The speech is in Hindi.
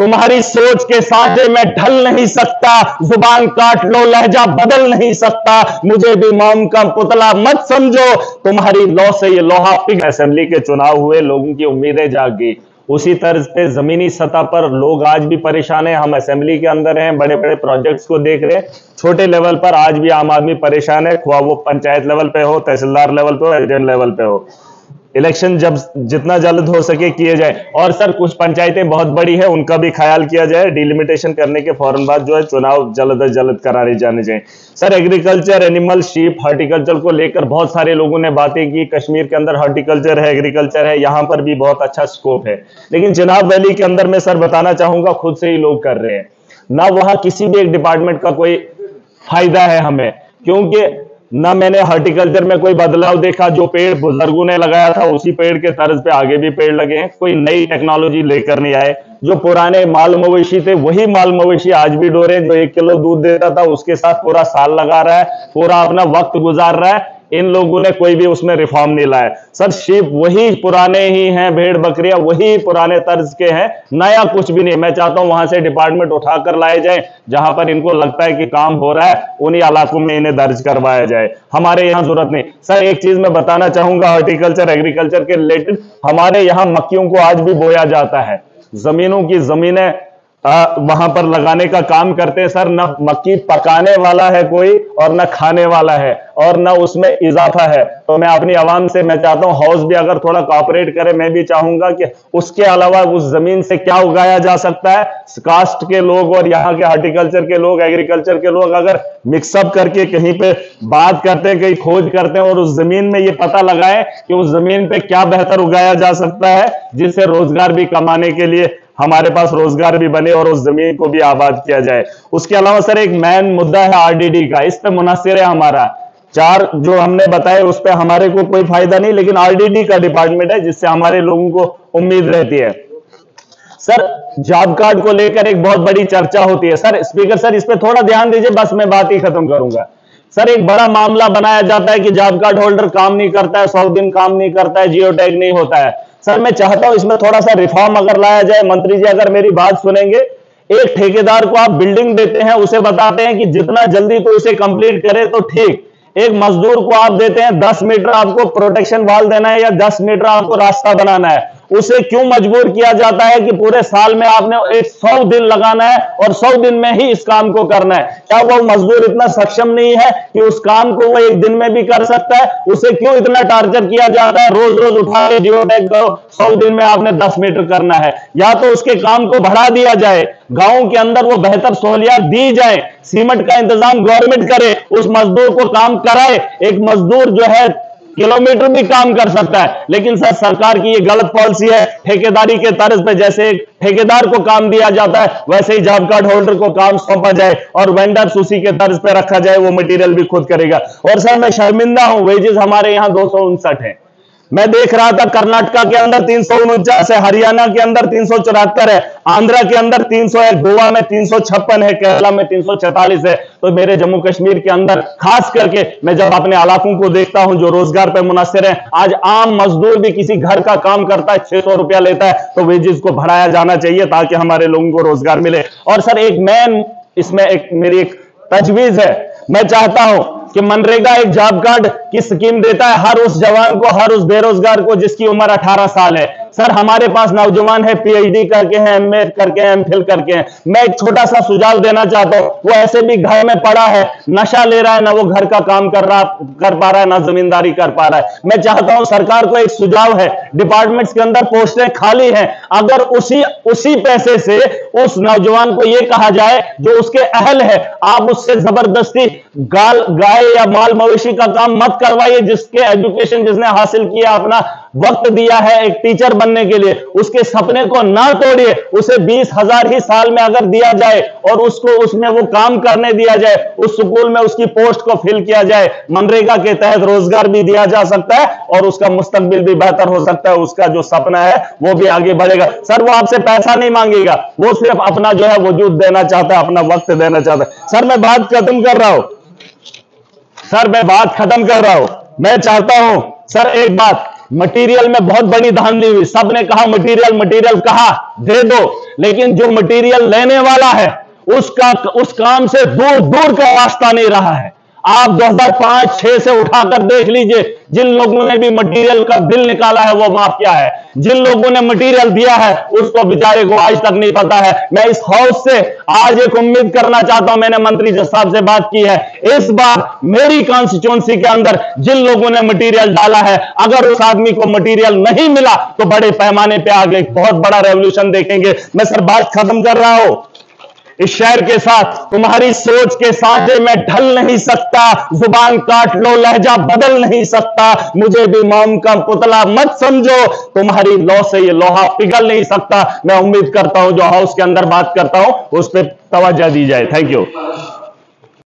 तुम्हारी सोच के साझे में ढल नहीं सकता, जुबान काट लो लहजा बदल नहीं सकता, मुझे भी मौम का पुतला मत समझो, तुम्हारी लौ से ये लोहा पिघल। असेंबली के चुनाव हुए, लोगों की उम्मीदें जाग गई। उसी तर्ज पे जमीनी सतह पर लोग आज भी परेशान हैं। हम असेंबली के अंदर हैं, बड़े बड़े प्रोजेक्ट्स को देख रहे हैं, छोटे लेवल पर आज भी आम आदमी परेशान है, खुआ वो पंचायत लेवल पे हो, तहसीलदार लेवल पे हो, एजेंट लेवल पे हो। इलेक्शन जब जितना जल्द हो सके किए जाए। और सर कुछ पंचायतें बहुत बड़ी है, उनका भी ख्याल किया जाए। डिलिमिटेशन करने के फौरन बाद जो है चुनाव जल्द से जल्द कराने जाने चाहिए। Sir agriculture, animal, sheep, horticulture को लेकर बहुत सारे लोगों ने बातें की। कश्मीर के अंदर हॉर्टिकल्चर है, एग्रीकल्चर है, यहां पर भी बहुत अच्छा स्कोप है। लेकिन चिनाब वैली के अंदर मैं सर बताना चाहूंगा, खुद से ही लोग कर रहे हैं ना, वहां किसी भी एक डिपार्टमेंट का कोई फायदा है हमें, क्योंकि ना मैंने हॉर्टिकल्चर में कोई बदलाव देखा। जो पेड़ बुजुर्गों ने लगाया था उसी पेड़ के तर्ज पे आगे भी पेड़ लगे हैं, कोई नई टेक्नोलॉजी लेकर नहीं आए। जो पुराने माल मवेशी थे वही माल मवेशी आज भी डोरे, जो 1 किलो दूध देता था उसके साथ पूरा साल लगा रहा है, पूरा अपना वक्त गुजार रहा है। इन लोगों ने कोई भी उसमें रिफॉर्म नहीं लाया। सर शीप वही पुराने ही हैं, भेड़ बकरियां वही पुराने तर्ज के हैं, नया कुछ भी नहीं। मैं चाहता हूं वहां से डिपार्टमेंट उठाकर लाए जाए, जहां पर इनको लगता है कि काम हो रहा है उन्हीं इलाकों में इन्हें दर्ज करवाया जाए। हमारे यहाँ जरूरत नहीं। सर एक चीज मैं बताना चाहूंगा हॉर्टिकल्चर एग्रीकल्चर के रिलेटेड, हमारे यहाँ मक्कियों को आज भी बोया जाता है, जमीनों की जमीनें वहां पर लगाने का काम करते हैं। सर न मक्की पकाने वाला है कोई, और न खाने वाला है, और न उसमें इजाफा है। तो मैं अपनी आवाम से मैं चाहता हूं हाउस भी अगर थोड़ा कोऑपरेट करे, मैं भी चाहूंगा कि उसके अलावा उस जमीन से क्या उगाया जा सकता है। कास्ट के लोग और यहाँ के हॉर्टिकल्चर के लोग, एग्रीकल्चर के लोग अगर मिक्सअप करके कहीं पे बात करते हैं, कहीं खोज करते हैं और उस जमीन में ये पता लगाए कि उस जमीन पे क्या बेहतर उगाया जा सकता है, जिससे रोजगार भी कमाने के लिए हमारे पास रोजगार भी बने और उस जमीन को भी आबाद किया जाए। उसके अलावा सर एक मेन मुद्दा है आरडीडी का, इस पे मुनस्सिर है हमारा। 4 जो हमने बताए उस पे हमारे को कोई फायदा नहीं, लेकिन आरडीडी का डिपार्टमेंट है जिससे हमारे लोगों को उम्मीद रहती है। सर जॉब कार्ड को लेकर एक बहुत बड़ी चर्चा होती है। सर स्पीकर सर इस पे थोड़ा ध्यान दीजिए, बस मैं बात ही खत्म करूंगा। सर एक बड़ा मामला बनाया जाता है कि जॉब कार्ड होल्डर काम नहीं करता है, 100 दिन काम नहीं करता है, जियो टैग नहीं होता है। सर मैं चाहता हूं इसमें थोड़ा सा रिफॉर्म अगर लाया जाए। मंत्री जी अगर मेरी बात सुनेंगे, एक ठेकेदार को आप बिल्डिंग देते हैं, उसे बताते हैं कि जितना जल्दी तो उसे कंप्लीट करे तो ठीक। एक मजदूर को आप देते हैं 10 मीटर आपको प्रोटेक्शन वॉल देना है या 10 मीटर आपको रास्ता बनाना है, उसे क्यों मजबूर किया जाता है कि पूरे साल में आपने 100 दिन लगाना है और 100 दिन में ही इस काम को करना है? क्या वो मजदूर इतना सक्षम नहीं है कि उस काम को वो 1 दिन में भी कर सकता है? उसे क्यों इतना टार्चर किया जाता है, रोज रोज उठा के जियो टैग करो, 100 दिन में आपने 10 मीटर करना है? या तो उसके काम को बढ़ा दिया जाए, गांव के अंदर वो बेहतर सहूलियत दी जाए, सीमेंट का इंतजाम गवर्नमेंट करे, उस मजदूर को काम कराए। एक मजदूर जो है किलोमीटर भी काम कर सकता है। लेकिन सर सरकार की ये गलत पॉलिसी है, ठेकेदारी के तर्ज पे जैसे एक ठेकेदार को काम दिया जाता है वैसे ही जॉब कार्ड होल्डर को काम सौंपा जाए और वेंडर्स उसी के तर्ज पे रखा जाए, वो मटेरियल भी खुद करेगा। और सर मैं शर्मिंदा हूं, वेजेस हमारे यहाँ 259 है। मैं देख रहा था कर्नाटका के अंदर 349 है, हरियाणा के अंदर 374 है, आंध्रा के अंदर 300 है, गोवा में 356 है, केरला में 344 है। तो मेरे जम्मू कश्मीर के अंदर खास करके मैं जब अपने इलाकों को देखता हूं जो रोजगार पर मुनस्सिर है, आज आम मजदूर भी किसी घर का काम करता है 600 रुपया लेता है, तो वेजेस को बढ़ाया जाना चाहिए ताकि हमारे लोगों को रोजगार मिले। और सर एक मेन इसमें एक मेरी एक तजवीज है, मैं चाहता हूं कि मनरेगा एक जॉब कार्ड की स्कीम देता है हर उस जवान को, हर उस बेरोजगार को जिसकी उम्र 18 साल है। सर हमारे पास नौजवान है, पीएचडी करके हैं, एमए करके हैं, एमफिल करके हैं। मैं एक छोटा सा सुझाव देना चाहता हूं, वो ऐसे भी घर में पड़ा है, नशा ले रहा है, ना वो घर का काम कर पा रहा है, ना जमींदारी कर पा रहा है। मैं चाहता हूं सरकार को एक सुझाव है, डिपार्टमेंट्स के अंदर पोस्टें खाली हैं, अगर उसी पैसे से उस नौजवान को यह कहा जाए जो उसके अहल है, आप उससे जबरदस्ती गाय या माल मवेशी का काम मत करवाइए, जिसके एजुकेशन जिसने हासिल किया, अपना वक्त दिया है एक टीचर बनने के लिए, उसके सपने को ना तोड़िए। उसे 20,000 ही साल में अगर दिया जाए और उसको उसमें वो काम करने दिया जाए, उस स्कूल में उसकी पोस्ट को फिल किया जाए, मनरेगा के तहत रोजगार भी दिया जा सकता है और उसका मुस्तकबिल भी बेहतर हो सकता है, उसका जो सपना है वो भी आगे बढ़ेगा। सर वो आपसे पैसा नहीं मांगेगा, वो सिर्फ अपना जो है वजूद देना चाहता है, अपना वक्त देना चाहता है। सर मैं बात खत्म कर रहा हूं, मैं चाहता हूं सर एक बात, मटेरियल में बहुत बड़ी धांधली हुई, सबने कहा मटेरियल मटेरियल कहा दे दो, लेकिन जो मटेरियल लेने वाला है उसका उस काम से दूर दूर का रास्ता नहीं रहा है। आप 2005-6 से उठाकर देख लीजिए, जिन लोगों ने भी मटेरियल का बिल निकाला है वो माफिया है, जिन लोगों ने मटेरियल दिया है उसको बेचारे को आज तक नहीं पता है। मैं इस हाउस से आज एक उम्मीद करना चाहता हूं, मैंने मंत्री साहब से बात की है, इस बार मेरी कॉन्स्टिट्यूंसी के अंदर जिन लोगों ने मटेरियल डाला है, अगर उस आदमी को मटेरियल नहीं मिला तो बड़े पैमाने पर आगे बहुत बड़ा रेवोल्यूशन देखेंगे। मैं सर बात खत्म कर रहा हूं, इस शहर के साथ तुम्हारी सोच के सांचे में ढल नहीं सकता, जुबान काट लो लहजा बदल नहीं सकता, मुझे भी मोम का पुतला मत समझो, तुम्हारी लौ से ये लोहा पिघल नहीं सकता। मैं उम्मीद करता हूं जो हाउस के अंदर बात करता हूं उस पर तवज्जो दी जाए। Thank you.